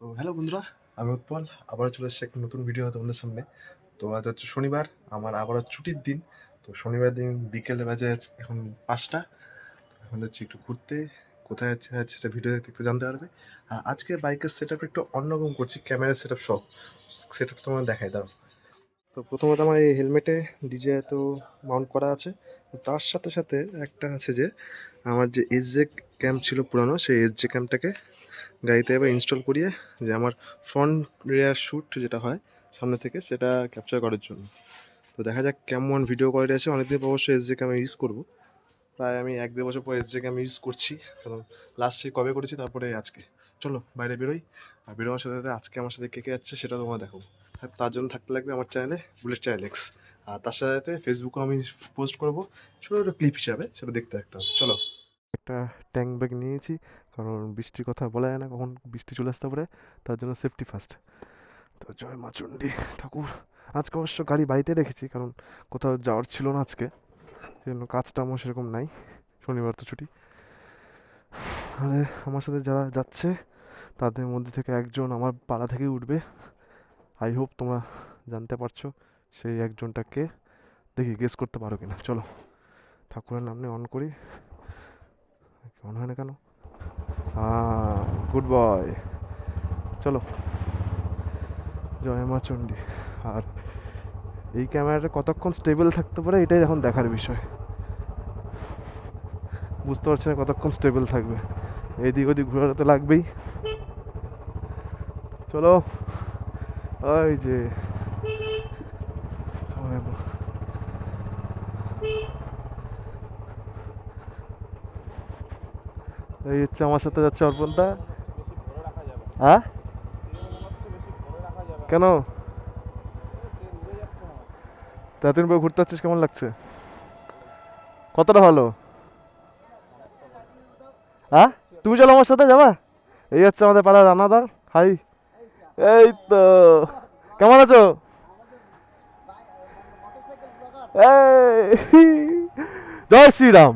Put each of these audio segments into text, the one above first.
So hello বন্ধুরা, আমি উৎপল। আবার চলে এসেছি একটা নতুন ভিডিও তোমাদের সামনে। তো আজ হচ্ছে শনিবার, আমার আবারও ছুটির দিন। তো শনিবার দিন বিকেলে বাজে এখন 5টা। এখন যাচ্ছি একটু ঘুরতে। কোথায় যাচ্ছে সেটা ভিডিও দেখতে দেখতে জানতে পারবে। আর আজকে বাইকের সেট আপ একটু অন্যরকম করছি, ক্যামেরা সেট আপ সব সেট আপ তোমার দেখাই দাও। তো প্রথমত আমার এই হেলমেটে ডিজে তো মাউন্ট করা আছে। তার সাথে সাথে একটা আছে যে আমার যে এসজে ক্যাম ছিল পুরানো, সেই এসজে ক্যামটাকে গাড়িতে এবার ইনস্টল করিয়ে যে আমার ফ্রন্ট রেয়ার শ্যুট যেটা হয় সামনে থেকে, সেটা ক্যাপচার করার জন্য। তো দেখা যাক কেমন ভিডিও কোয়ালিটি আছে। অনেকদিন পর অবশ্যই এসজে ক্যাম ইউজ করবো। প্রায় আমি 1-1.5 বছর পর এসজে ক্যাম ইউজ করছি, কারণ লাস্ট সে কবে করেছি তারপরে আজকে। চলো বাইরে বেরোই। আর বেরোনোর সাথে সাথে আজকে আমার সাথে কে কে যাচ্ছে সেটা তোমার দেখাবো। আর তার জন্য থাকতে লাগবে আমার চ্যানেলে বুলেট চ্যানেল এক্স। আর তার সাথে সাথে ফেসবুকেও আমি পোস্ট করবো ছোটো ছোটো ক্লিপ হিসাবে, সেটা দেখতে দেখতে হবে। চলো। একটা ট্যাঙ্ক ব্যাগ নিয়েছি, কারণ বৃষ্টির কথা বলা যায় না কখন বৃষ্টি চলে আসতে পারে, তার জন্য সেফটি ফার্স্ট। তো জয় মা চণ্ডী ঠাকুর। আজকে অবশ্য গাড়ি বাড়িতে রেখেছি, কারণ কোথাও যাওয়ার ছিল না আজকে, সেজন্য কাজটা আমার সেরকম নাই। শনিবার তো ছুটি। আরে আমার সাথে যারা যাচ্ছে তাদের মধ্যে থেকে একজন আমার পাড়া থেকেই উঠবে। আই হোপ তোমরা জানতে পারছো সেই একজনটাকে। দেখি গেস করতে পারো কিনা। চলো ঠাকুরের নাম নিয়ে অন করি। অন হয় না কেন? Good boy. চলো জয় মা চণ্ডী। আর এই ক্যামেরাটা কতক্ষণ স্টেবল থাকতে পারে এটাই এখন দেখার বিষয়। বুঝতে পারছি না কতক্ষণ স্টেবল থাকবে। এদিক ওদিক ঘোরাতে তো লাগবেই। চলো ওই যে এই হচ্ছে আমার সাথে যাচ্ছে অর্পণদা। হ্যাঁ কেন? তা এতদিন পর ঘুরতে যাচ্ছিস, কেমন লাগছে? কতটা ভালো? হ্যাঁ তুমি চলো আমার সাথে যাবা। এই হচ্ছে আমাদের পাড়ার রানাদা। হাই। এই তো, কেমন আছো? এই জয় শ্রীরাম।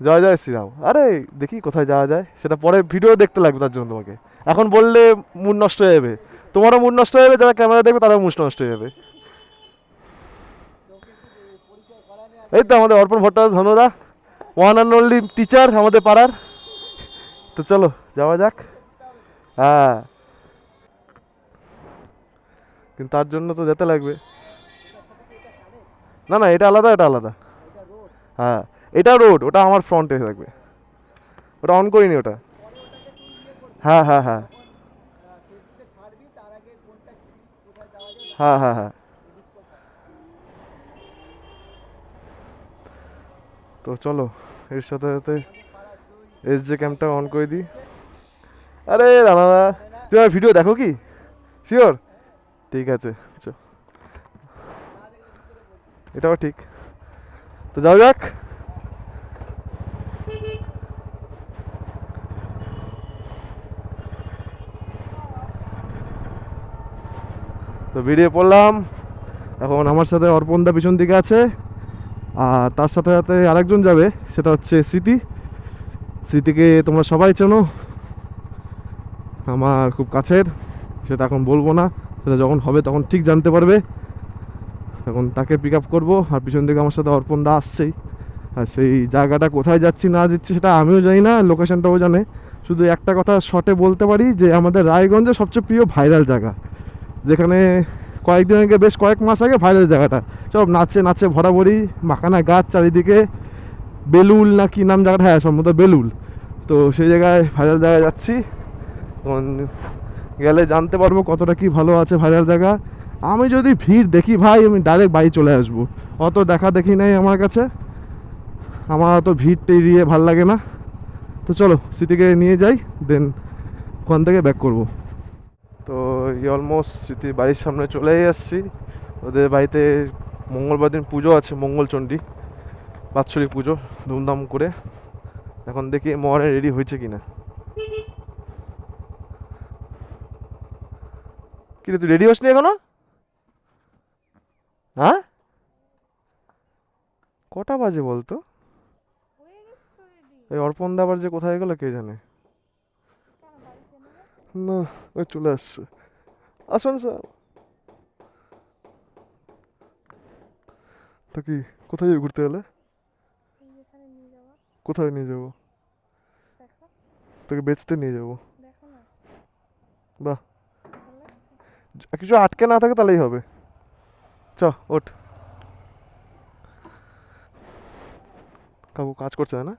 জয় জয় শ্রীরাম। আরে দেখি কোথায় যাওয়া যায়, সেটা পরে ভিডিও দেখতে লাগবে, তার জন্য তোমাকে এখন বললে মুড নষ্ট হয়ে যাবে। তোমারও মুড নষ্ট হয়ে যাবে, যারা ক্যামেরা দেখবে তারাও মুড নষ্ট হয়ে যাবে। এই তো আমাদের অর্পণ ভট্টাচার্য ধনুদা, ওয়ান অ্যান্ড অনলি টিচার আমাদের পাড়ার। তো চলো যাওয়া যাক। হ্যাঁ, কিন্তু তার জন্য তো যেতে লাগবে। না না, এটা আলাদা, এটা আলাদা। হ্যাঁ, এটা রোড, ওটা আমার ফ্রন্টে থাকবে। ওটা অন করিনি ওটা। হ্যাঁ হ্যাঁ হ্যাঁ হ্যাঁ হ্যাঁ হ্যাঁ। তো চলো এর সাথে সাথে এস জে ক্যামটা অন করে দিই। আরে দাদা, তুমি আমার ভিডিও দেখো কি? শিওর? ঠিক আছে। এটাও ঠিক। তো যাও যাক। তো বেরিয়ে পড়লাম। এখন আমার সাথে অর্পণদা পিছন দিকে আছে, আর তার সাথে সাথে আরেকজন যাবে, সেটা হচ্ছে স্মৃতি। স্মৃতিকে তোমরা সবাই চেনো, আমার খুব কাছের। সেটা এখন বলবো না, সেটা যখন হবে তখন ঠিক জানতে পারবে। এখন তাকে পিক আপ করবো, আর পিছন দিকে আমার সাথে অর্পণদা আসছেই। আর সেই জায়গাটা কোথায় যাচ্ছি না যাচ্ছি সেটা আমিও জানি না, লোকেশনটাও জানে। শুধু একটা কথা শর্টে বলতে পারি যে আমাদের রায়গঞ্জে সবচেয়ে প্রিয় ভাইরাল জায়গা, যেখানে কয়েকদিন আগে, বেশ কয়েক মাস আগে ভাইরাল জায়গাটা, সব নাচে নাচে ভরাভরি, মাখানা গাছ চারিদিকে। বেলুল না কি নাম জায়গাটা, হ্যাঁ সম্ভবত বেলুল। তো সেই জায়গায় ভাইরাল জায়গায় যাচ্ছি। তখন গেলে জানতে পারবো কতটা কি ভালো আছে ভাইরাল জায়গা। আমি যদি ভিড় দেখি ভাই, আমি ডাইরেক্ট বাড়ি চলে আসবো। অত দেখা দেখি নাই আমার কাছে, আমার অত ভিড় এড়িয়ে ভাল লাগে না। তো চলো স্মৃতিকে নিয়ে যাই, দেন ওখান থেকে ব্যাক করবো। তো এই অলমোস্ট স্মৃতির বাড়ির সামনে চলেই আসছি। ওদের বাড়িতে মঙ্গলবার দিন পুজো আছে, মঙ্গলচণ্ডী বাৎসরিক পুজো, ধুমধাম করে। এখন দেখি মহারানী রেডি হয়েছে কিনা। কিন্তু তুই রেডি হসনি এখনো? হ্যাঁ, কটা বাজে বলতো? এই অর্পণ দা আবার যে কোথায় গেল কে জানে। না, ওই চলে আসছে। আসুন স্যার। তো কি, কোথায় যাবে ঘুরতে গেলে? কোথায় নিয়ে যাবো? তোকে বেচতে নিয়ে যাবো। বাহ, কিছু আটকে না থাকে তাহলেই হবে। চ, ওঠ। কাকু কাজ করছে না?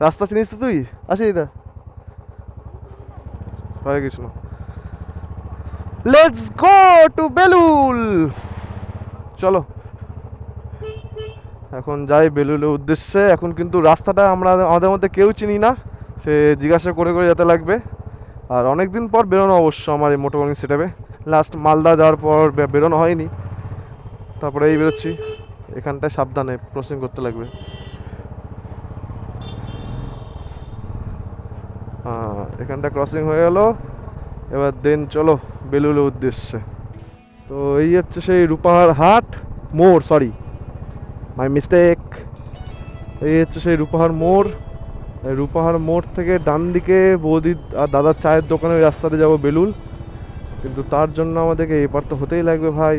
রাস্তা চিনিস তো তুই? আসি দা, হয়ে গেছিল। Let's go to Belur. চলো এখন যাই বেলুলের উদ্দেশ্যে। এখন কিন্তু রাস্তাটা আমরা আমাদের মধ্যে কেউ চিনি না, সে জিজ্ঞাসা করে করে যেতে লাগবে। আর অনেক দিন পর বেরোনো অবশ্য আমার এই মোটরবাইক সেটাবে। লাস্ট মালদা যাওয়ার পর বেরোনো হয়নি, তারপরে এই বেরোচ্ছি। এখানটায় সাবধানে ক্রসিং করতে লাগবে। হ্যাঁ, এখানটা ক্রসিং হয়ে গেল। এবার দেন চলো বেলুলের উদ্দেশ্যে। তো এই হচ্ছে সেই রূপাহার হাট মোড়, সরি মাই মিস্টেক। এই হচ্ছে সেই রূপাহার মোড়। এই রূপাহার মোড় থেকে ডান দিকে বৌদি আর দাদার চায়ের দোকানের রাস্তাতে যাব বেলুল। কিন্তু তার জন্য আমাদেরকে এপার তো হতেই লাগবে ভাই,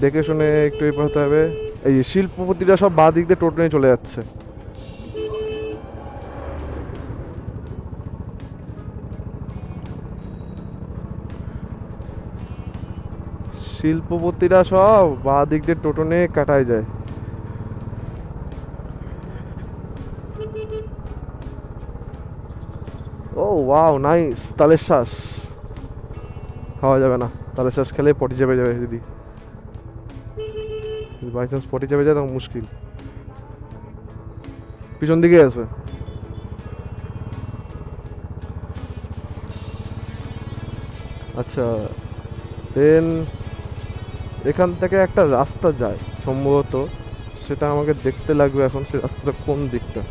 দেখে শুনে একটু এপার হতে হবে। এই শিল্পপতিরা সব বাঁ দিক দিয়ে টোটো নিয়ে চলে যাচ্ছে। শিল্পপতিরা সব বাঁ দিক দিয়ে টোটো নিয়ে কাটায় যায়। ও ওয়াও নাইস। তালের শ্বাস খাওয়া যাবে না, তালের শ্বাস খেলে পটি চেপে যাবে। যদি বাই চান্স পটি চেপে যায় তখন মুশকিল। পিছন দিকে আছে। আচ্ছা, দেন এখান থেকে একটা রাস্তা যায় সম্ভবত, সেটা আমাকে দেখতে লাগবে এখন। সে রাস্তাটা কোন দিকটা?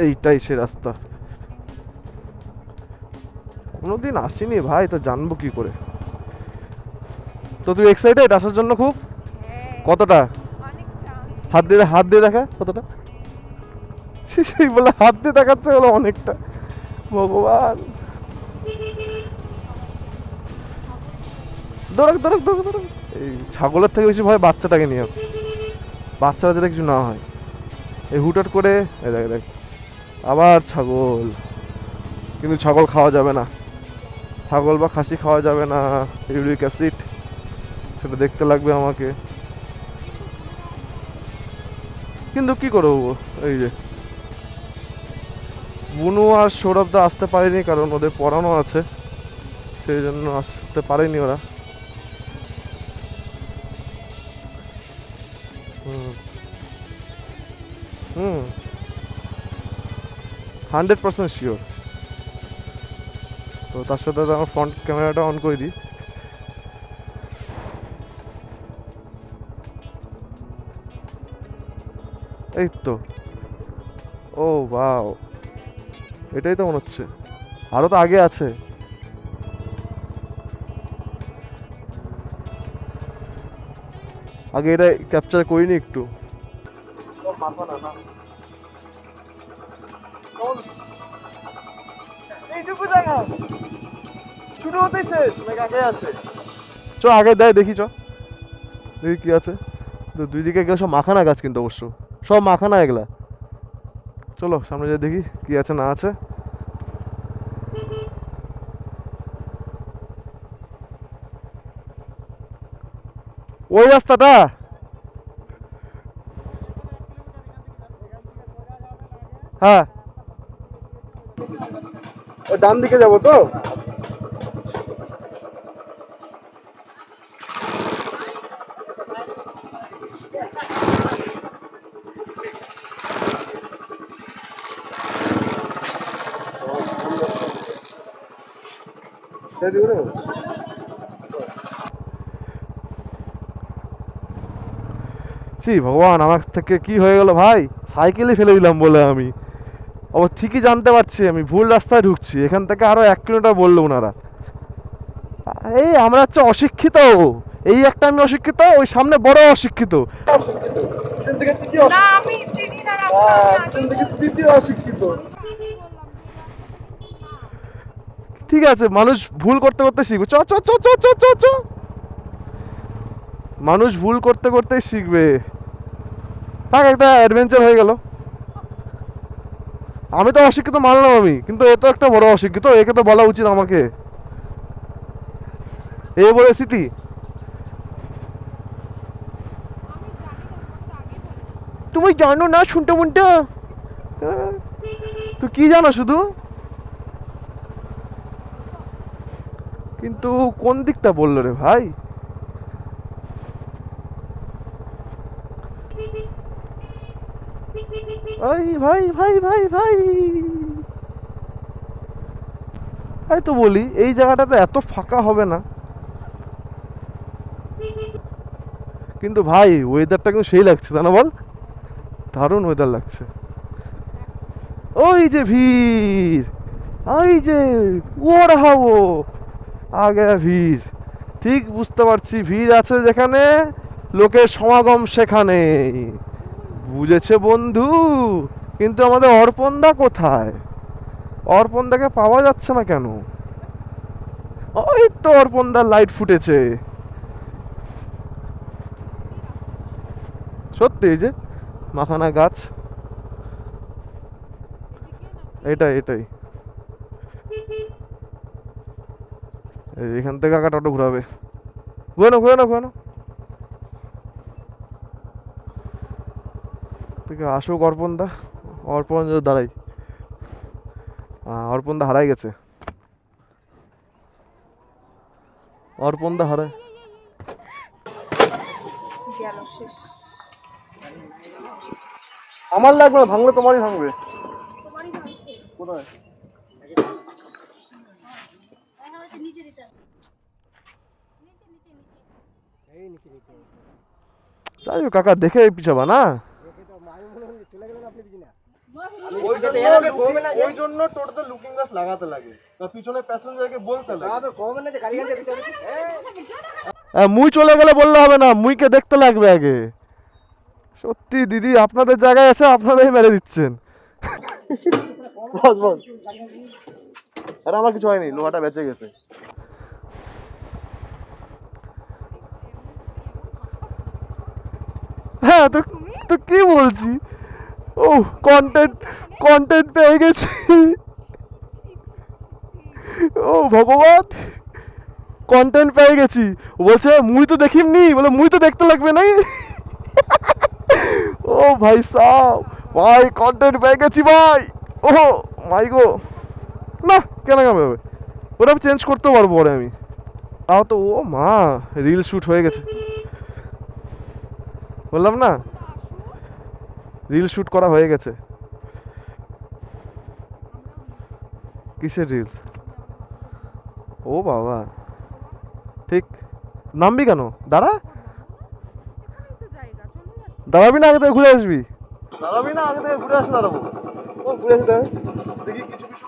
এইটাই সে রাস্তা। কোনোদিন আসিনি ভাই, তো জানবো কি করে? তো তুই এক্সাইটেড আসার জন্য খুব? কতটা? হাত দিয়ে দেখা কতটা। সেই বলে হাত দিয়ে দেখাচ্ছে, বলে অনেকটা। ভগবান, দৌড়াক দৌড়াক দৌড়াক দৌড়াক। এই ছাগলের থেকে বেশি ভয় বাচ্চাটাকে নিয়ে। বাচ্চারা যাতে কিছু না হয়। এই হুটহাট করে এই দেখ দেখ, আবার ছাগল। কিন্তু ছাগল খাওয়া যাবে না, ছাগল বা খাসি খাওয়া যাবে না। ইউরিক অ্যাসিড, সেটা দেখতে লাগবে আমাকে। কিন্তু কি করবো, এই যে বুনু আর সৌরভদা আসতে পারেনি কারণ ওদের পড়ানো আছে, সেই জন্য আসতে পারেনি ওরা। হুম হুম 100% শিওর। তো তার সাথে আমার ফ্রন্ট ক্যামেরাটা অন করে দিই। এই তো, ও বাও, এটাই তো মনে হচ্ছে। আরও তো আগে আছে। আগে এটা ক্যাপচার করিনি একটু। এইটুকু জায়গা শুরু হতেই শেষ নাকি আগে আছে? চ আগে দেয় দেখি, চ দেখি কি আছে। তো দুই দিকে এগুলো সব মাখানা গাছ, কিন্তু অবশ্য সব মাখানা এগুলা। চলো সামনে যাই দেখি কি আছে না আছে। ওই রাস্তাটা। হ্যাঁ, ওই ডান দিকে যাবো তো। ছি ভগবান, আমার থেকে কি হয়ে গেল ভাই, সাইকেলই ফেলে দিলাম বলে আমি। ও ঠিকই জানতে পারছি আমি ভুল রাস্তায় ঢুকছি, এখান থেকে আরো 1 কিলোমিটার বললো ওনারা। এই আমরা হচ্ছে অশিক্ষিত, এই একটা আমি অশিক্ষিত, ওই সামনে বড় অশিক্ষিত। না আমি চিনি না রাস্তা, আমি তৃতীয় অশিক্ষিত। ঠিক আছে, মানুষ ভুল করতে করতে শিখবে। চ চ চ চ চ চ চ, মানুষ ভুল করতে করতেই শিখবে। থাক, একটা অ্যাডভেঞ্চার হয়ে গেল। আমি তো অশিক্ষিত মানলাম আমি, কিন্তু এ তো একটা বড় অশিক্ষিত, একে তো বলা উচিত আমাকে। এ বলে স্মৃতি। তুমি জানো না শুনতে মুনটা, তুই কি জানো শুধু? কিন্তু কোন দিকটা বললো রে ভাই? ভাই ভাই ভাই ভাই ভাই, তাই তো বলি এই জায়গাটাতে এত ফাঁকা হবে না। কিন্তু ভাই ওয়েদারটা কিন্তু সেই লাগছে, তা না বল? দারুণ ওয়েদার লাগছে। ওই যে ভিড়, ওই যে ওর হাবো আগে ভিড়। ঠিক বুঝতে পারছি, ভিড় আছে যেখানে লোকের সমাগম সেখানে। বুঝেছে বন্ধু। কিন্তু আমাদের অর্পণদা কোথায়? অর্পণদাকে পাওয়া যাচ্ছে না কেন? ওই তো অর্পণদার লাইট ফুটেছে। সত্যি এই যে মাখানা গাছ, এটাই এটাই। এখান থেকে কাকা টোটো ঘুরাবে। ঘুরে নাও ঘুরে নাও ঘুরে নাও। থেকে আসুক অর্পণদা। অর্পণ দাঁড়াই, অর্পণদা হারাই গেছে। অর্পণদা হারায়। গেল শেষ। আমার লাগবে না, ভাঙলে তোমারই ভাঙবে। তোমারই ভাঙছে। কোথায়? যাই হোক কাকা, দেখে পিছাবা না। ওই জন্য টোটোতে লুকিং গ্লাস লাগাতে লাগে, পিছনে প্যাসেঞ্জারকে বলতে লাগে। মুই চলে গেলে বললে হবে না, মুইকে দেখতে লাগবে আগে। সত্যি দিদি, আপনাদের জায়গায় আছে, আপনারাই মেরে দিচ্ছেন। বস বস। আরে আমার কিছু হয়নি, লোহাটা বেঁচে গেছে। হ্যাঁ তো, তো কি বলছি? ও কন্টেন্ট, কন্টেন্ট পেয়ে গেছি। ও ভগবান, কন্টেন্ট পেয়ে গেছি। ও বলছে মুই তো দেখিমনি, বলে মুই তো দেখতে লাগবে নাই। ও ভাই সাহ, ভাই কন্টেন্ট পেয়ে গেছি ভাই। ও মাই গো, না কেন কেন হবে, ওটা আমি চেঞ্জ করতেও পারবো পরে আমি। তাও তো, ও মা, রিল শ্যুট হয়ে গেছে। বললাম না, রিল শ্যুট করা হয়ে গেছে। কিসের রিলস? ও বাবা, ঠিক। নামবি কেন? দাঁড়া, দাঁড়াবি না, আগে থেকে ঘুরে আসবি। দাঁড়াবি না, আগে থেকে ঘুরে আসে দাঁড়াবো। ও ঘুরে আসে দাঁড়াবি, দেখি কিছু কিছু।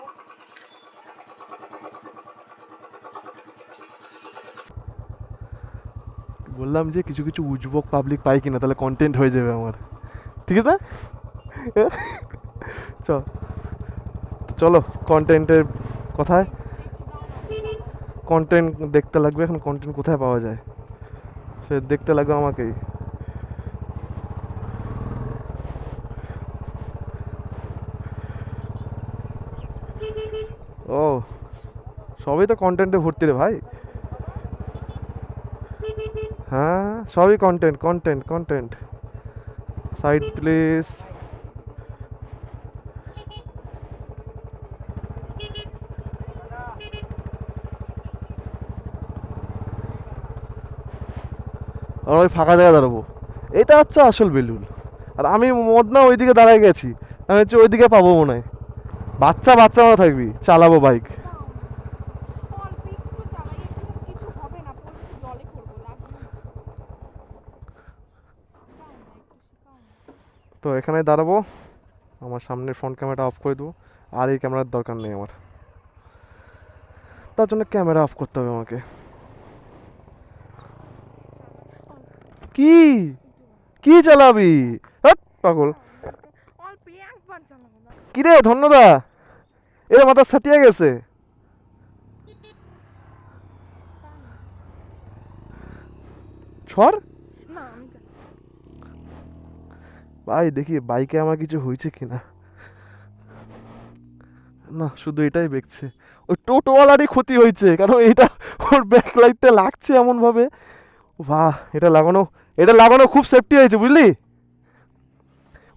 বললাম যে কিছু কিছু উজবক পাবলিক পাই কিনা, তাহলে কন্টেন্ট হয়ে যাবে আমার। ঠিক আছে, চল চলো কন্টেন্টের কথায়। কন্টেন্ট দেখতে লাগবে এখন, কন্টেন্ট কোথায় পাওয়া যায় সে দেখতে লাগবে আমাকেই। ও সবই তো কন্টেন্টে ভর্তি রে ভাই। হ্যাঁ সবই content content content. Side place, আর ওই ফাঁকা জায়গায় দাঁড়াবো। এটা হচ্ছে আসল বেলুন। আর আমি মদনা ওইদিকে দাঁড়ায় গেছি, আমি হচ্ছে ওইদিকে পাবো মনে হয়। বাচ্চা বাচ্চা মতো থাকবি, চালাবো বাইক। অল্প একটু চালাই, এখানে কিছু হবে না, পড়লে তো জলে পড়বো, লাগবে না। তো এখানে দাঁড়াবো, আমার সামনের ফ্রন্ট ক্যামেরাটা অফ করে দেবো, আর এই ক্যামেরার দরকার নেই আমার, তার জন্য ক্যামেরা অফ করতে হবে আমাকে। কি কি চালাবি হ্যাট পাগল? অল্প একবার চালাবো না। কিরে ধন্যদা, এ মাথা ছাটিয়ে গেছে। ছড় না আমি ভাই, দেখি বাইকে আমার কিছু হয়েছে কিনা। না, শুধু এটাই দেখছে, ওই টোটোওয়ালারই ক্ষতি হয়েছে, কারণ এটা ওর ব্যাক লাইটটা লাগছে এমনভাবে। বাহ, এটা লাগানো খুব সেফটি হয়েছে বুঝলি।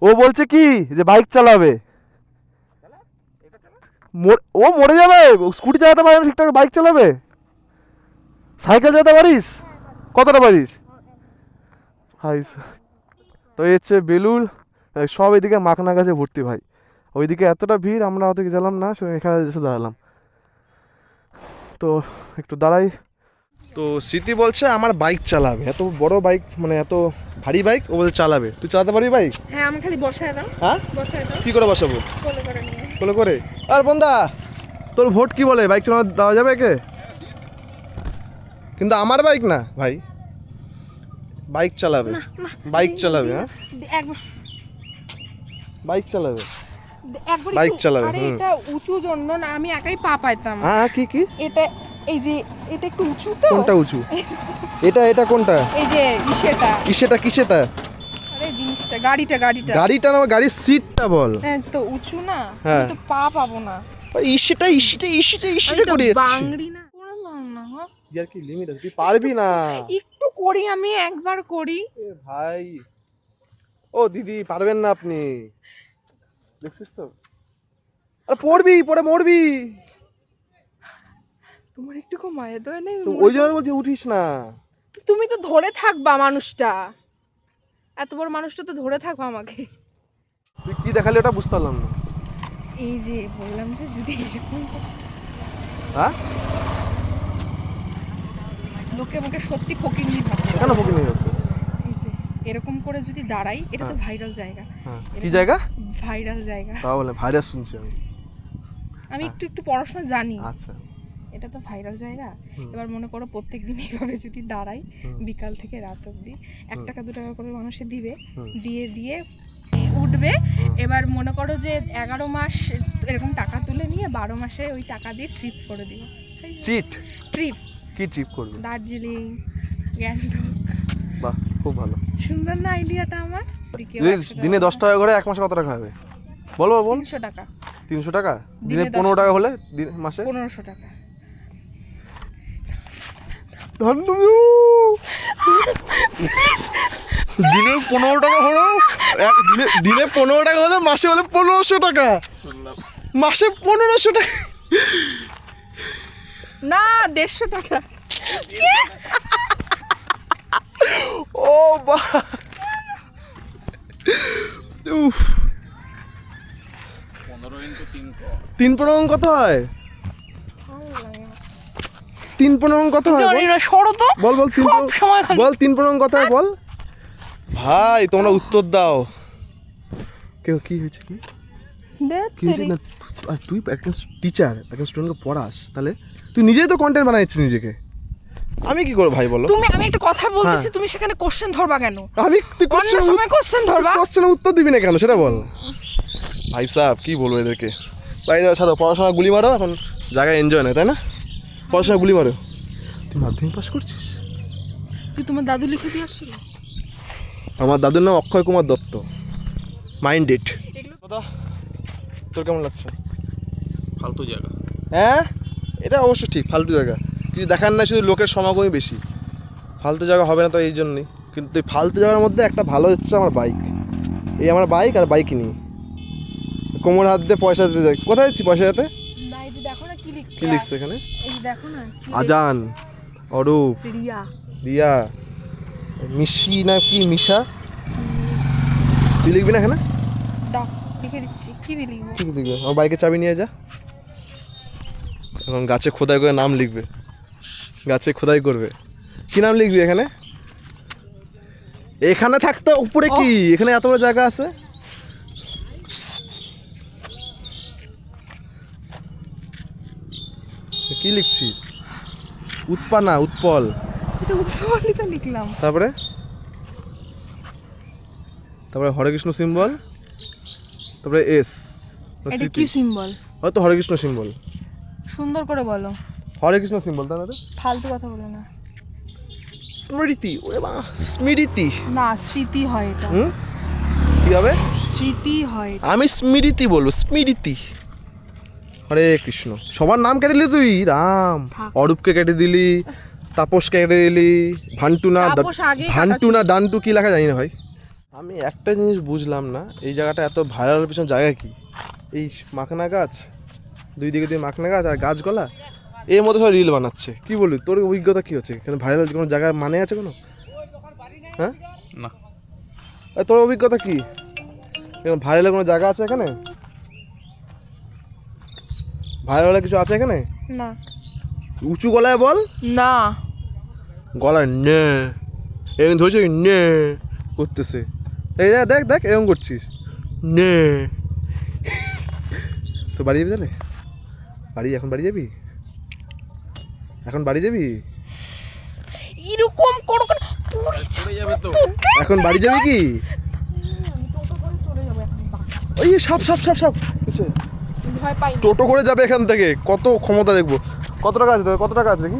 ও বলছে কি যে বাইক চালাবে, ও মরে যাবে, স্কুটি চালাতে পারে না ঠিকঠাক, বাইক চালাবে। সাইকেল চালাতে পারিস? কতটা পারিস? হাই, তো এই হচ্ছে বেলুল, সব এদিকে মাখনা গাছে ভর্তি ভাই। ওইদিকে এতটা ভিড়, আমরা ওদিকে গেলাম না, এখানে এসে দাঁড়ালাম। তো একটু দাঁড়াই। তো স্মৃতি বলছে আমার বাইক চালাবে, এত বড় বাইক, মানে এত ভারী বাইক, ও বলছে চালাবে। তুই চালাতে পারবি বাইক? হ্যাঁ আমি খালি বসায় দাও। হ্যাঁ, বসায় দাও কি করে বসাবো? কোলে করে নিয়ে। কোলে করে? আর বন্ধা, তোর ভোট কি বলে, বাইক চালানো দেওয়া যাবে একে? কিন্তু আমার বাইক না ভাই, বাইক চালাবে, বাইক চালাবে। হ্যাঁ, একবার বাইক চালাবে, একবার বাইক একটু- চালাবে, আরে হুম। এটা উঁচু জন্য না, আমি একাই পা পাইতাম। হ্যাঁ কি কি? এটা এই যে এটা একটু উঁচু তো। কোনটা উঁচু? এটা কোনটা? এই যে ইসেটা, কিসেটা? আরে জিনিসটা, গাড়িটা। গাড়িটা না, গাড়ির সিটটা বল। হ্যাঁ তো উঁচু না, হ্যাঁ। আমি তো পা পাবো না। ইসেটা আমি তো করে যাচ্ছি। বাংড়ি না করলাম না। হ্যাঁ ইয়ার কি লিমিট আছে, তুই পারবি না। একটু করি, আমি একবার করি। এ ভাই, ও দিদি পারবেন না আপনি, দেখছিস তো? আরে পরে মরবি। তোমার একটু কমায় তো নেই। তো ওই জন্য বলছি উঠিস না। তুমি তো ধরে থাকবা মানুষটা, এত বড় মানুষটা তো ধরে থাকবা আমাকে। তুই কি দেখালি ওটা বুঝতে পারলাম না। এই যে বললাম যে যদি এরকম হ্যাঁ, লোকে আমাকে সত্যি ফকিন্নি ভাবে। কেন ফকির নিয়ে যাচ্ছে? এই যে এরকম করে যদি দাঁড়াই, এটা তো ভাইরাল জায়গা। হ্যাঁ, কি জায়গা? ভাইরাল জায়গা। তাহলে ভাইরাস শুনছি আমি। আমি একটু পড়াশোনা জানি, আচ্ছা, এটা তো ভাইরাল জায়গা। হুম। এবার মনে করো প্রত্যেকদিন এইভাবে যদি দাঁড়াই, হুম। বিকাল থেকে রাত অবধি 1 টাকা 2 টাকা করে মানুষে দিবে, হুম। দিয়ে উঠবে। এবার মনে করো যে 11 মাস এরকম টাকা তুলে নিয়ে 12 মাসে ওই টাকা দিয়ে ট্রিপ করে দিবে। চিট? ট্রিপ, কি ট্রিপ করবি? দার্জিলিং, গ্যাংটক। বাহ, খুব ভালো। সুন্দর না আইডিয়াটা আমার? দিনে 10 টাকা করে, এক মাসে কত টাকা হবে বল? 300 টাকা, 300 টাকা দিনে, দিনে 15 10 টাকা হলে মাসে 1500 টাকা। দিনে 15 টাকা হলো, দিনে 15 টাকা হলে মাসে হলে 1500 টাকা, মাসে 1500 টাকা। না 150 টাকা। ও বা, উফ, 3 কত হয়? 3 কত হয় জানি না, সরো তো। বল? সব সময় খালি 3 কত হয় বল ভাই, তোমরা উত্তর দাও। কেউ কি হয়েছে? কি হয়েছে? না তুই একজন টিচার, একজন স্টুডেন্টকে পড়াস, তাহলে তুই নিজেই তো কন্টেন্ট বানাচ্ছিস নিজেকে, আমি কি করব ভাই বলো? আমি একটা কথা বলতেছি, তুমি সেখানে কোশ্চেন ধরবা কেন? তুই অন্য সময় কোশ্চেন ধরবা। কোশ্চেনের উত্তর দিবি না কেন সেটা বল। ভাই সাহেব কি বলবো এদেরকে, ভাই ছাড়ো, পড়াশোনা গুলি মারো, এখন জায়গায় এনজয় নেই, তাই না? পড়াশোনা গুলি মারো। তুই মাধ্যমিক পাস করছিস? তুই তোমার দাদু লিখে দিয়ে আসছিল। আমার দাদুর নাম অক্ষয় কুমার দত্ত, মাইন্ডেড। দাদা তোর কেমন লাগছে? ফালতু জায়গা। হ্যাঁ, এটা অবশ্য ঠিক, ফালতু জায়গা কিছু দেখার না, শুধু লোকের সমাগমই বেশি। ফালতু জায়গা হবে না তো এই জন্যই, কিন্তু এই ফালতু জায়গার মধ্যে একটা ভালো হচ্ছে আমার বাইক। এই আমার বাইক, আর বাইক নিই, কোমর হাত দিয়ে পয়সা দিতে যাই। কোথায় যাচ্ছি পয়সা দিতে? না এই যে দেখো না কি লিখছে। কি লিখছে এখানে? এই যে দেখো না কি আজান, অরূপ, রিয়া। রিয়া, মিশি না কি মিশা, তুই লিখবি না এখানে? দাও লিখে দিচ্ছি। কি দিলি? কি লিখবে? আমার বাইকের চাবি নিয়ে যা, এখন গাছে খোদাই করে নাম লিখবে, গাছে খোদাই করবে। কি নাম লিখবি এখানে? এখানে থাকতে উপরে কি, এখানে এত বড় জায়গা আছে। কি লিখছি? উৎপানা, উৎপল। এটা উৎসবই তো লিখলাম। তারপরে তারপরে হরে কৃষ্ণ সিম্বল, তারপরে এস। এটা কি সিম্বল? হয়তো হরে কৃষ্ণ সিম্বল। সুন্দর করে বলো। হরে কৃষ্ণ সিম্বল, তাই না? ফালতু কথা বলো না। স্মৃতি, ওরে মা, স্মৃতি। না, স্মৃতি হয় এটা। হুম, কি হবে? স্মৃতি হয় এটা। আমি স্মৃতি বলবো, স্মৃতি। হরে কৃষ্ণ। সবার নাম কেটে দিলি তুই, রাম। থাক। অরূপকে কেটে দিলি, তাপসকে কেটে দিলি, ভান্টু না তাপস আগেই কাটা ভান্টু ছিল। না ডান্টু কি লেখা জানি না ভাই। আমি একটা জিনিস বুঝলাম না, এই জায়গাটা এত ভাইরাল পিছনে জায়গা কি? এই মাখনা গাছ, দুই দিকে দিয়ে মাখনা গাছ আর গাছগুলা, এর মধ্যে সব রিল বানাচ্ছে। কি বলবি, তোর অভিজ্ঞতা কি হচ্ছে? এখানে ভাইরাল কোনো জায়গার মানে আছে কোনো? হ্যাঁ, না। তোর অভিজ্ঞতা কি? এখানে ভাইরালের কোনো জায়গা আছে এখানে? ভাইরাল কিছু আছে এখানে? না। উঁচু গলায় বল। না। গলায় নে, এরকম ধরছে, নে করতেছে। এই দেখ দেখ দেখ, এরকম করছিস, নে। তো বাড়ি যাবি তাহলে? এখন বাড়ি যাবি? এখন বাড়ি যাবি? এরকম করো কেন? পড়ে যাবে তো। এখন বাড়ি যাবি কি? আমি টোটো করে চলে যাবো এখন। ওই সাপ সাপ সাপ সাপ। আচ্ছা, ভয় পাই না। টোটো করে যাবে এখান থেকে? কত ক্ষমতা দেখবো। কত টাকা আছে তোর? কত টাকা আছে দেখি?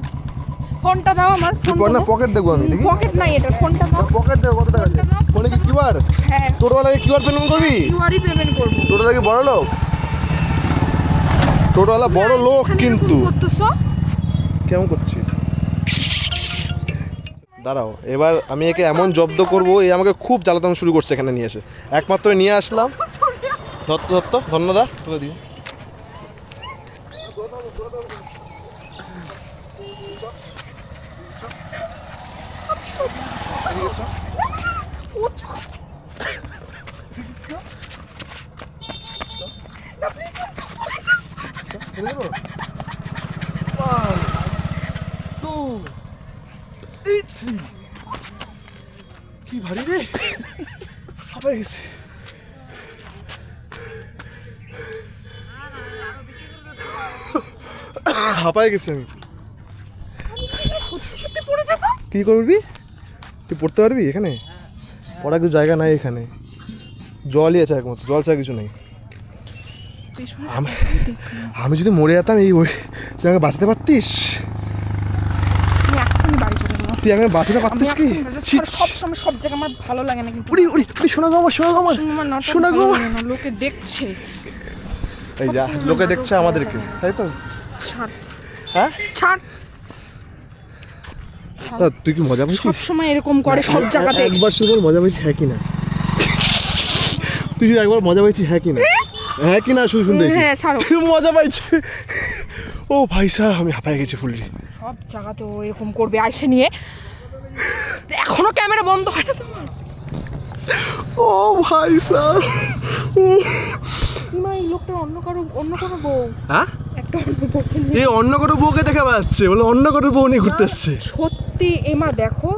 ফোনটা দাও আমার। ফোন না, পকেট দেখবো আমি দেখি। পকেট নাই এটা, ফোনটা দাও। পকেট দেখবো কত টাকা আছে। ফোনটা দাও। ফোনে কি কিউআর? হ্যাঁ, টোটোওয়ালাকে কিউআর পেমেন্ট করবি? কিউআরই পেমেন্ট করবো। টোটোওয়ালা কি বড় লোক? টোটোওয়ালা বড় লোক এখানে কিন্তু। এরকম করতেছো? কেমন করছি? দাঁড়াও, এবার আমি একে এমন জব্দ করবো, এ আমাকে খুব জ্বালাতন শুরু করছে এখানে নিয়ে এসে। একমাত্র নিয়ে আসলাম। দত্ত দত্ত, ধন্যবাদ তোকে দিই। কি ভারী রে, হাঁপাই গেছে। হাঁপাই গেছি আমি। সত্যি সত্যি পড়ে যাবো। কি করবি তুই? পড়তে পারবি এখানে? পড়ার কিছু জায়গা নাই এখানে, জলই আছে একমাত্র, জল ছাড়া কিছু নেই। পেছনে আমি যদি মরে যেতাম, এই ওই জায়গায় বাঁচাতে পারতিস? আমি এখনই বাড়ি চলে যাবো। তুই এখানে বাঁচাতে পারতিস কি? সব সময় সব জায়গা আমার ভালো লাগে না কিন্তু। উড়ি উড়ি উড়ি, শোনা গো আমার, শোনা গো আমার, আমার নাটক শোনা গো ভালো আমার। লাগে না, লোকে দেখছে। এই যা, লোকে দেখছে আমাদেরকে, তাই তো? ছাড় হ্যাঁ, ছাড়। না, তুই কি মজা পাইছিস? সব সময় এরকম করে সব জায়গাতে। একবার শুধু বল, মজা পাইছিস হ্যাঁ কি না? তুই যদি একবার মজা পাইছিস হ্যাঁ কি না? হ্যাঁ কি না শুধু শুনতে চাইছি। হ্যাঁ, ছাড়ো। মজা পাইছে। ও ভাই সাহেব, আমি হাঁপাই গেছি ফুললি। সব জায়গাতে ও এরকম করবে আইসে নিয়ে। এখনো ক্যামেরা বন্ধ হয় না তোমার? ও ভাই সাহেব, ইমা, এই লোকটা অন্য কারো বউ। হ্যাঁ, একটা অন্য বউকে নিয়ে। এই অন্য কোনো বউকে দেখে বেড়াচ্ছে, বলে অন্য কোনো বউ নিয়ে ঘুরতে এসছে। সত্যি এমা, দেখো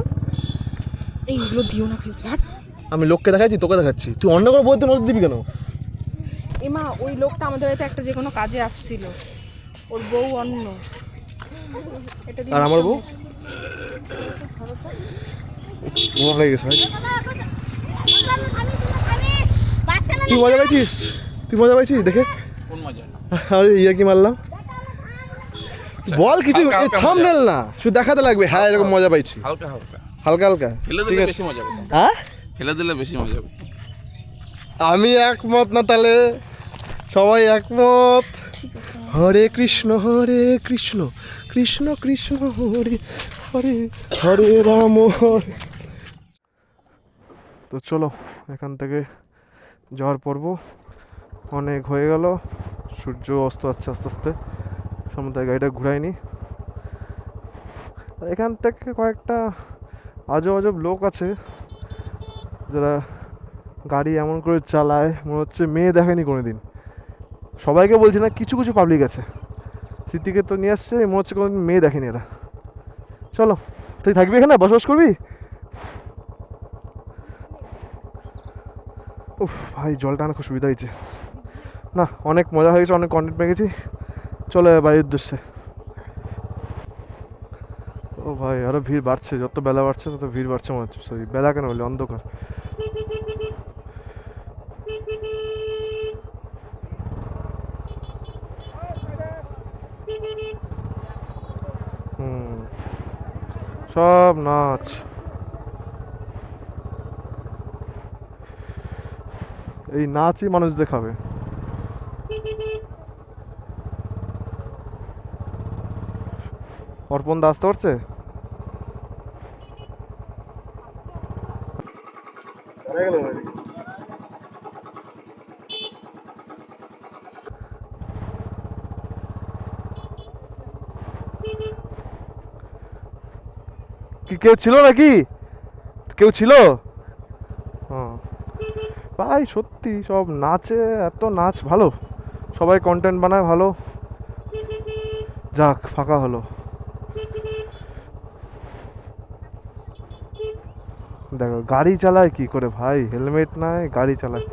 এইগুলো দিও না প্লিজ। ভাট। আমি লোককে দেখাচ্ছি, তোকে দেখাচ্ছি, তুই অন্য কোনো বউতে নজর দিবি কেন? এমা, ওই লোকটা আমাদের বাড়িতে একটা যে কোনো কাজে আসছিল, ওর বউ অন্য। এটা দিয়ে আর আমার বউ? ও হয়ে গেছে ভাই। তুই মজা পাইছিস? তুই মজা পাইছিস দেখে? কোন মজা? আরে ইয়া কি মারলাম? বল কিছু, হালকা হালকা থাম্বনেল না, শুধু দেখাতে লাগবে। হ্যাঁ, এরকম মজা পাইছি, হালকা হালকা। হালকা হালকা। ফেলে ঠিক দিলে আছে। বেশি মজা হবে। হ্যাঁ, ফেলে দিলে বেশি মজা হবে। আমি একমত না তাহলে? সবাই একমত? ঠিক আছে। হরে কৃষ্ণ কৃষ্ণ কৃষ্ণ হরে হরে, হরে রাম হরে। তো চলো এখান থেকে যাওয়ার পর্ব অনেক হয়ে গেল, সূর্য অস্ত যাচ্ছে আস্তে আস্তে। সমুদ্রের গাড়িটা ঘুরাইনি। এখান থেকে কয়েকটা আজব আজব লোক আছে যারা গাড়ি এমন করে চালায় মনে হচ্ছে মেয়ে দেখেনি কোনো দিন। সবাইকে বলছি না, কিছু কিছু পাবলিক আছে। স্মৃতিকে তো নিয়ে আসছে, মনে হচ্ছে কোনো মেয়ে দেখেনি এরা। চলো, তুই থাকবি এখানে, বসবাস করবি? উফ ভাই, জলটা আনা খুব সুবিধা হয়েছে। না, অনেক মজা হয়ে গেছে, অনেক কন্টেন্ট পেয়ে গেছি। চলো বাড়ির উদ্দেশ্যে। ভাই আরো ভিড় বাড়ছে, যত বেলা বাড়ছে তত ভিড় বাড়ছে মনে হচ্ছে। সরি বেলা কেন বললে, অন্ধকার। সব নাচ। এই নাচই মানুষ দেখাবে। অর্পণ দা আসতে পারছে? কি কেউ ছিল নাকি? কেউ ছিল? হ্যাঁ ভাই সত্যি সব নাচে, এত নাচ ভালো, সবাই কন্টেন্ট বানায় ভালো। যাক ফাঁকা হলো। দেখো গাড়ি চালায় কি করে ভাই, হেলমেট নাই গাড়ি চালায়।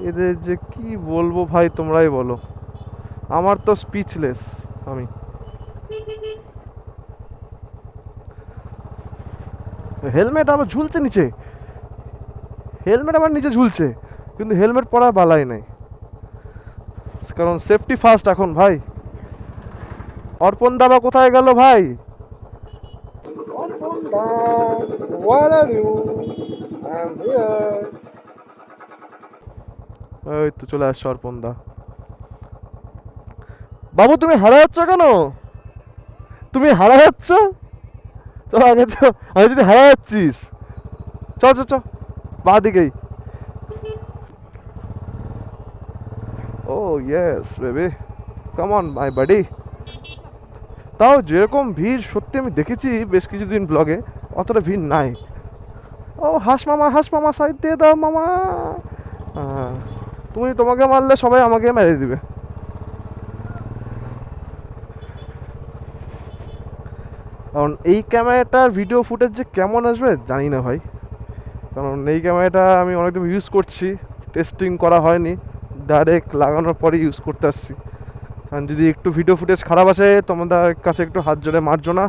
এদের যে কি বলবো ভাই, তোমরাই বলো। আমার তো স্পিচলেস আমি। হেলমেট আবার ঝুলছে নিচে, হেলমেট আবার নিচে ঝুলছে, কিন্তু হেলমেট পরা বালাই নাই, কারণ সেফটি ফার্স্ট এখন ভাই। অর্পণ দাবা কোথায় গেল ভাই? অর্পণ দা, where are you? I am here. এই তো চলে আসছে অর্পণ দা। বাবু তুমি হারা যাচ্ছ কেন? তুমি হারা যাচ্ছ? চল আগে চ, আমি যদি হারা যাচ্ছিস। চ চ চ, বা দিকেই। Oh yes baby, come on my buddy. তাও যেরকম ভিড় সত্যি আমি দেখেছি বেশ কিছুদিন ব্লগে, অতটা ভিড় নাই। ও হাস মামা সাইড দিয়ে দাও মামা। তুমি তোমাকে মারলে সবাই আমাকে মেরে দিবে। কারণ এই ক্যামেরাটার ভিডিও ফুটেজ যে কেমন আসবে জানি না ভাই, কারণ এই ক্যামেরাটা আমি অনেকদিন ইউজ করছি, টেস্টিং করা হয়নি, ডাইরেক্ট লাগানোর পরে ইউজ করতে আসছি। কারণ যদি একটু ভিডিও ফুটেজ খারাপ আসে তোমাদের কাছে একটু হাত জোড়ে মারজো না,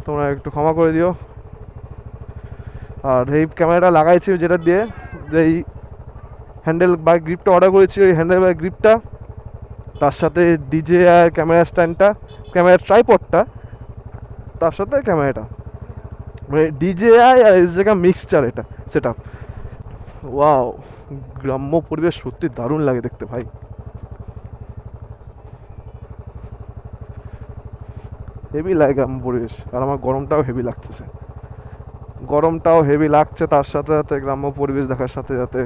তোমরা একটু ক্ষমা করে দিও। আর এই ক্যামেরাটা লাগাইছি যেটা দিয়ে, এই হ্যান্ডেল বাই গ্রিপটা অর্ডার করেছি, ওই হ্যান্ডেল বাই গ্রিপটা, তার সাথে ডিজে আর ক্যামেরা স্ট্যান্ডটা, ক্যামেরার ট্রাইপডটা, তার সাথে ক্যামেরাটা, মানে ডিজেআই আর এসজেকা মিক্সচার এটা সেটআপ। ওয়াও, গ্রাম্য পরিবেশ সত্যি দারুণ লাগে দেখতে ভাই। হেভি লাগে গ্রাম্য পরিবেশ, আর আমার গরমটাও হেভি লাগতেছে, গরমটাও হেভি লাগছে তার সাথে সাথে গ্রাম্য পরিবেশ দেখার সাথে সাথে।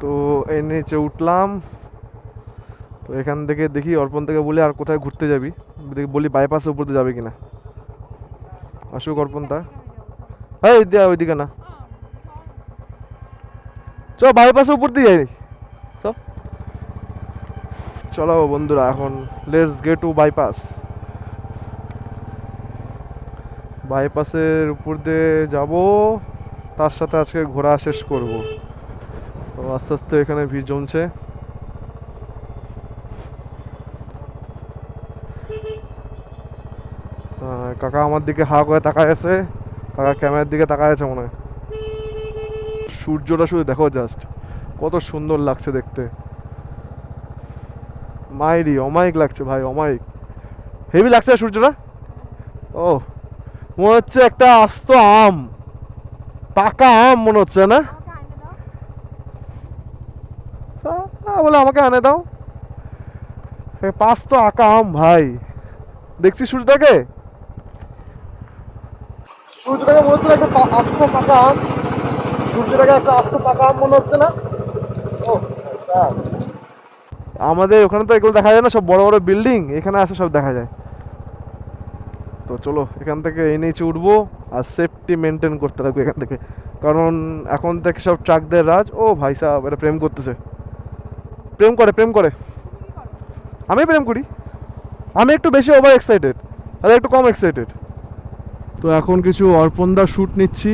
তো এই নিচে উঠলাম, তো এখান থেকে দেখি অর্পণ থেকে বলি আর কোথায় ঘুরতে যাবি, দেখি বলি বাইপাসের উপর দিয়ে যাবে কিনা। আসুক অর্পণ তা, এই দেয়া ওইদিকে না, চ বাইপাসের উপর দিয়ে যাই। চলো বন্ধুরা এখন লেটস গেট টু বাইপাস। বাইপাসের উপর দিয়ে যাব, তার সাথে আজকে ঘোরা শেষ করব। তো আস্তে আস্তে এখানে ভিড় জমছে। কাকা আমার দিকে হা করে তাকায় আছে, কাকা ক্যামেরার দিকে তাকায় আছে মনে হয়। সূর্যটা শুধু দেখো জাস্ট, কত সুন্দর লাগছে দেখতে। মাইরি অমায়িক লাগছে ভাই, অমায়িক হেভি লাগছে সূর্যটা। ও মনে হচ্ছে একটা আস্ত আম, পাকা আম মনে হচ্ছে না? বলে আমাকে আনে দাও, পাঁচ তো আঁকা আম ভাই। দেখছি সূর্যটাকে, সূর্যটাকে মনে হচ্ছে একটা আস্ত পাকা আম, সূর্যটাকে একটা আস্ত পাকা আম মনে হচ্ছে না? ও আমাদের ওখানে তো এগুলো দেখা যায় না, সব বড় বড় বিল্ডিং, এখানে আসে সব দেখা যায়। তো চলো এখান থেকে এই নিচে উঠবো, আর সেফটি মেনটেন করতে লাগবে এখান থেকে, কারণ এখন থেকে সব ট্রাকদের রাজ। ও ভাই সাহেব, এটা প্রেম করতেছে, প্রেম করে প্রেম করে। আমি প্রেম করি, আমি একটু বেশি ওভার এক্সাইটেড, আর একটু কম এক্সাইটেড। তো এখন কিছু অর্পণদার শ্যুট নিচ্ছি।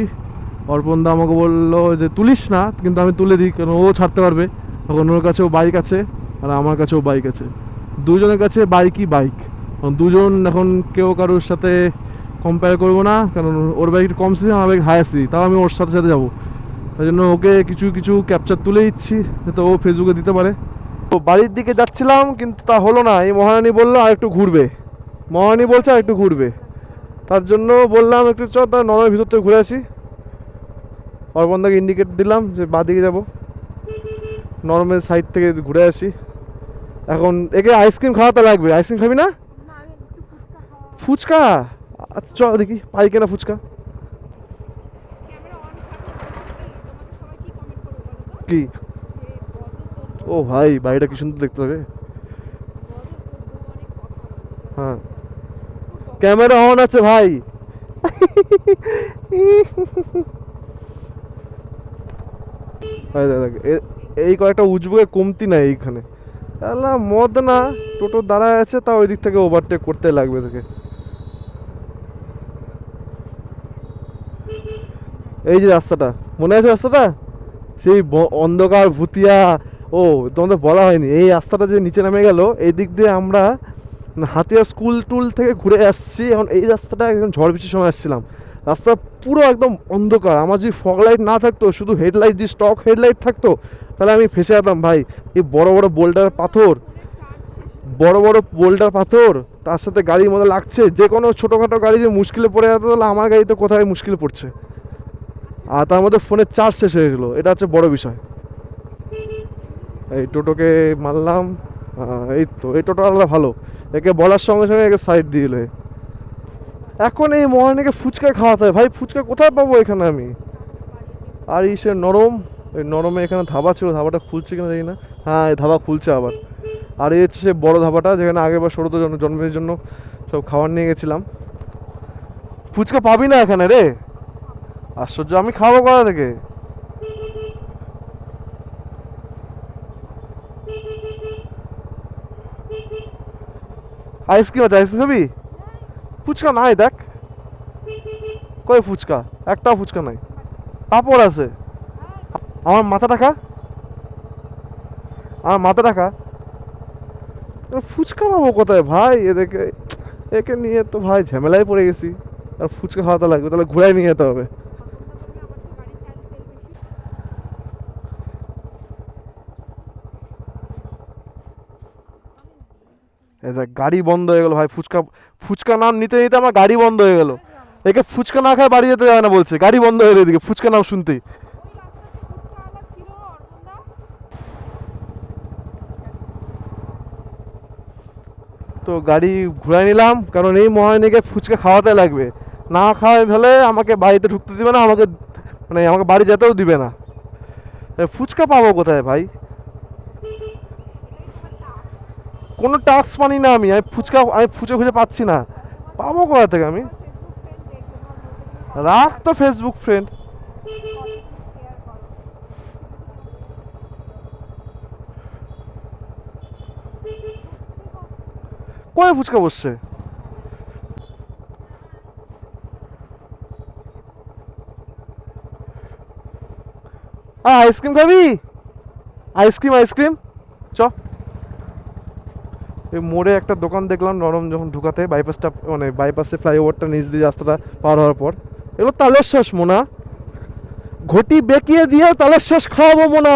অর্পণদা আমাকে বললো যে তুলিস না, কিন্তু আমি তুলে দিই, কারণ ও ছাড়তে পারবে। এখন ওর কাছেও বাইক আছে আর আমার কাছেও বাইক আছে, দুজনের কাছে বাইকই বাইক। দুজন এখন কেউ কারোর সাথে কম্পেয়ার করবো না, কারণ ওর বাইক কম সিসি, আমার বাইক হাই সিসি, তাও আমি ওর সাথে সাথে যাবো। তাই জন্য ওকে কিছু কিছু ক্যাপচার তুলে দিচ্ছি, যাতে ও ফেসবুকে দিতে পারে। তো বাড়ির দিকে যাচ্ছিলাম, কিন্তু তা হলো না। এই মহারানী বললো আর একটু ঘুরবে, মহারানী বলছে আর একটু ঘুরবে, তার জন্য বললাম একটু চ তার নরমের ভিতর থেকে ঘুরে আসি। অর্পণদাকে ইন্ডিকেট দিলাম যে বাঁদিকে যাব, নরমের সাইড থেকে ঘুরে আসি। এখন একে আইসক্রিম খাওয়াতে লাগবে। আইসক্রিম খাবি না? ফুচকা? আচ্ছা চ দেখি পাই কেনা ফুচকা। কি? ও ভাই, বাড়িটা কি সুন্দর দেখতে লাগে। হ্যাঁ, ক্যামেরা অন আছে ভাই। এই কয়েকটা উজবুকের কমতি নাই এইখানে। আল্লাহ মদ না, টোটো দাঁড়ায় আছে, তা ওই দিক থেকে ওভারটেক করতে লাগবে থেকে। এই যে রাস্তাটা, মনে আছে রাস্তাটা? সেই অন্ধকার ভুতিয়া। ও তোমাদের বলা হয়নি, এই রাস্তাটা যে নিচে নামে গেল, এই দিক দিয়ে আমরা হাতিয়া স্কুল টুল থেকে ঘুরে আসছি। এখন এই রাস্তাটা একদম ঝড় বৃষ্টির সময় আসছিলাম, রাস্তা পুরো একদম অন্ধকার। আমার যদি ফগ লাইট না থাকতো, শুধু হেডলাইট, যদি স্টক হেডলাইট থাকতো, তাহলে আমি ফেসে যেতাম ভাই। এই বড় বড় বোল্ডার পাথর, বড় বড় বোল্ডার পাথর, তার সাথে গাড়ির মধ্যে লাগছে। যে কোনো ছোটোখাটো গাড়ি যে মুশকিলে পড়ে যেত, তাহলে আমার গাড়ি তো কোথায় মুশকিলে পড়ছে। আর তার মধ্যে ফোনের চার্জ শেষ হয়ে গেলো, এটা হচ্ছে বড় বিষয়। এই টোটোকে মারলাম। এই তো, এই টোটো আলাদা ভালো, একে বলার সঙ্গে সঙ্গে একে সাইড দিয়ে দিল। এখন এই মহারানীকে ফুচকা খাওয়াতে হয় ভাই, ফুচকা কোথায় পাবো এখানে আমি? আর সে নরম, এই নরমে এখানে ধাবা ছিল, ধাবাটা খুলছে কিনা জানি না। হ্যাঁ, এই ধাবা খুলছে আবার। আর এই হচ্ছে সে বড় ধাবাটা, যেখানে আগেরবার ষোড়ত জন্মের জন্য সব খাবার নিয়ে গেছিলাম। ফুচকা পাবি না এখানে রে, আশ্চর্য। আমি খাবো কোথা থেকে? আইসক্রিম আছে, আইসক্রিম খাবি? ফুচকা নাই দেখ, কই ফুচকা? একটাও ফুচকা নাই। পাঁপড় আছে। আমার মাথাটা খা, আমার মাথাটা খা। ফুচকা পাবো কোথায় ভাই? এদেরকে, একে নিয়ে তো ভাই ঝামেলায় পড়ে গেছি। আর ফুচকা খাওয়াতে লাগবে, তাহলে ঘুরাই নিয়ে যেতে হবে। এই দেখ, গাড়ি বন্ধ হয়ে গেল ভাই। ফুচকা, ফুচকা নাম নিতে নিতে আমার গাড়ি বন্ধ হয়ে গেল। একে ফুচকা না খায় বাড়ি যেতে যাবে না বলছে, গাড়ি বন্ধ হয়ে গেল এদিকে ফুচকা নাম শুনতেই। তো গাড়ি ঘুরাই নিলাম, কারণ এই মহারানীকে ফুচকা খাওয়াতে লাগবে। না খাওয়াই হলে আমাকে বাড়িতে ঢুকতে দিবে না, আমাকে মানে আমাকে বাড়ি যেতেও দিবে না। ফুচকা পাবো কোথায় ভাই? কোনো টাস্ক পানি না আমি, ফুচকা খুঁজে পাচ্ছি না। পাবো কোথা থেকে আমি? রাখ তো ফেসবুক ফ্রেন্ড। কয় ফুচকা বসছে? আইসক্রিম খাবি? আইসক্রিম, আইসক্রিম চ। এই মোড়ে একটা দোকান দেখলাম নরম, যখন ঢুকাতে বাইপাসটা, মানে বাইপাসে ফ্লাইওভারটা নিচ দিয়ে রাস্তাটা পার হওয়ার পর। এগুলো তালের শ্বাস মোনা, ঘটি বেঁকিয়ে দিয়ে তালের শ্বাস খাওয়াবো মোনা,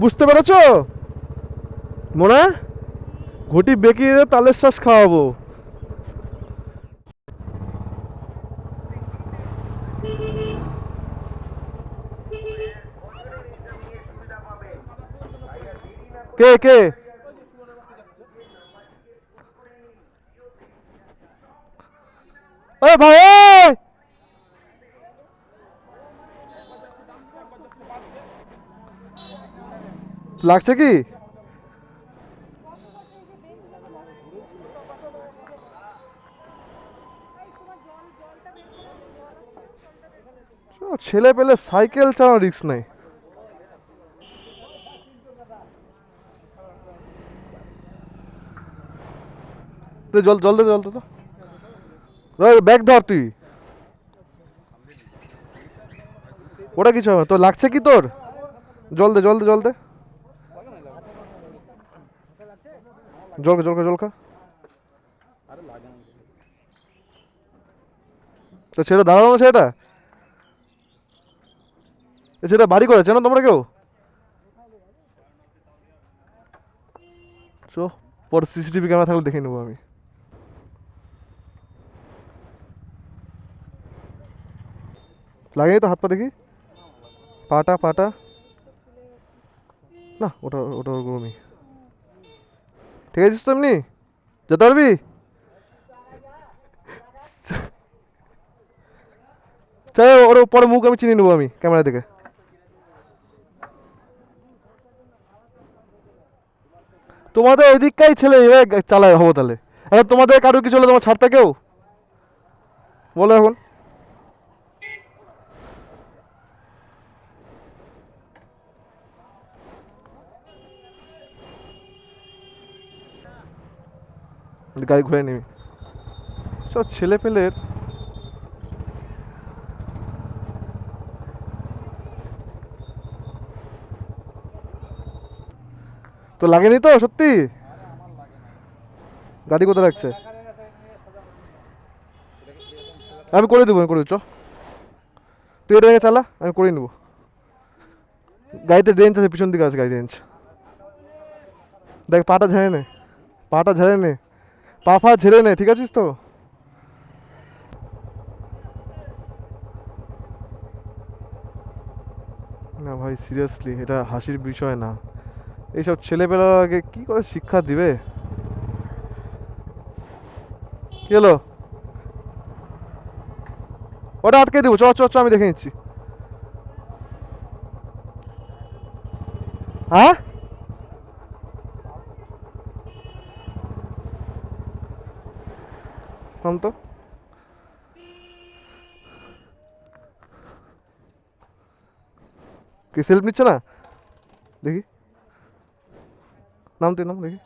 বুঝতে পেরেছো মোনা? ঘটি বেঁকিয়ে দিয়ে তালের শ্বাস খাওয়াবো। কে কে? ভাই লাগছে কি? ছেলে পেলে সাইকেল চালানো রিস্ক নাই। জল জল দে, জল দে তো, ব্যাগ ধর তুই। ওটা কিছু হবে না। তোর লাগছে কি তোর? জল দে, জল দে, জল দে, জল খা, জল খা, জল খা। তো ছেলে দাঁড়ানো না, সেটা সেটা বাড়ি করেছে না তোমরা কেউ? চো, পর সিসিটিভি ক্যামেরা থাকলে দেখে নেবো আমি। লাগেনি তো হাত পা দেখি, পাটা পাটা না, ওটা ওটা ওরকমই। ঠিক আছে তো এমনি যেতে পারবি? চাই ওর পরে মুখ আমি চিনি নেবো আমি ক্যামেরা দেখে। তোমাদের এদিককাই ছেলে এবার চালায় হবো তাহলে। এখন তোমাদের কারো কিছু হলে তোমার ছাড়তে কেউ বলো এখন? গাড়ি ঘুরে নিবি সব ছেলে পেলের। তো লাগেনি তো সত্যি? গাড়ি কোথায় লাগছে? আমি করে দেবো, আমি করে দেবো। চ তুই এটা চালা, আমি করে নেবো। গাড়িতে রেঞ্জ আছে, পিছন দিকে আছে গাড়ি রেঞ্জ। দেখ পাটা ঝেড়ে নে, পাটা ঝেড়ে নে, পা ফা ঝেড়ে নে, ঠিক আছিস তো? না ভাই সিরিয়াসলি এটা হাসির বিষয় না। এইসব ছেলেপেলাকে কি করে শিক্ষা দিবে? কি হলো? ওটা আটকে দেবো, চ চ চ, আমি দেখে নিচ্ছি। হ্যাঁ থাম তো। কি সেলফ নিচ্ছে না দেখি? নাম তুই নাম দেখি।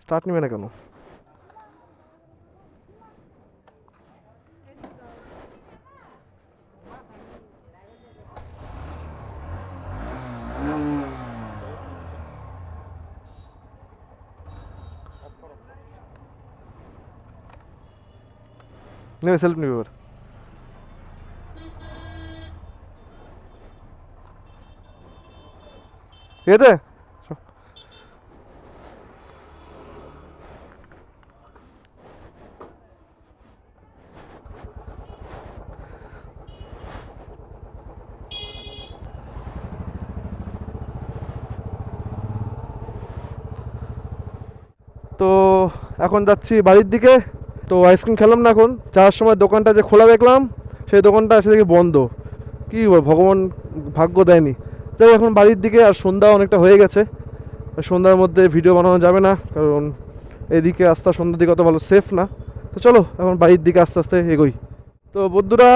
স্টার্ট নিবে না কেন? নেবে সেলফ নিবে এবার। এতে তো এখন যাচ্ছি বাড়ির দিকে। তো আইসক্রিম খেলাম না, এখন যাওয়ার সময় দোকানটা যে খোলা দেখলাম সেই দোকানটা এসে দেখি বন্ধ। কী ভগবান ভাগ্য দেয়নি। যাই এখন বাড়ির দিকে, আর সন্ধ্যা অনেকটা হয়ে গেছে। সন্ধ্যার মধ্যে ভিডিও বানানো যাবে না, কারণ এদিকে আস্তে সন্ধ্যার দিকে অত ভালো সেফ না। তো চলো এখন বাড়ির দিকে আস্তে আস্তে এগোই। তো বন্ধুরা,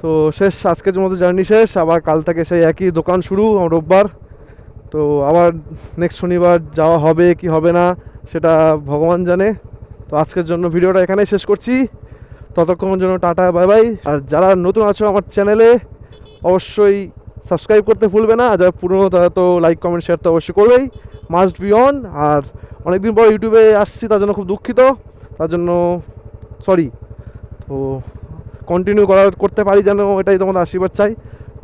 তো শেষ আজকের মতো জার্নি শেষ। আবার কাল থেকে সেই একই দোকান শুরু, রোববার। তো আবার নেক্সট শনিবার যাওয়া হবে কি হবে না সেটা ভগবান জানে। তো আজকের জন্য ভিডিওটা এখানেই শেষ করছি। ততক্ষণের জন্য টাটা, বাই বাই। আর যারা নতুন আছো আমার চ্যানেলে অবশ্যই সাবস্ক্রাইব করতে ভুলবে না। আর যারা পুরনো তারা তো লাইক কমেন্ট শেয়ার তো অবশ্যই করবেই, মাস্ট বি অন। আর অনেকদিন পর ইউটিউবে আসছি, তার জন্য খুব দুঃখিত, তার জন্য সরি। তো কন্টিনিউ করতে পারি যেন, এটাই তোমাদের আশীর্বাদ চাই।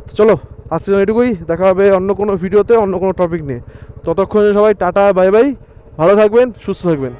তো চলো আজকের জন্য এটুকুই, দেখা হবে অন্য কোনো ভিডিওতে অন্য কোনো টপিক নিয়ে। ততক্ষণে সবাই টাটা, বাই বাই, ভালো থাকবেন, সুস্থ থাকবেন।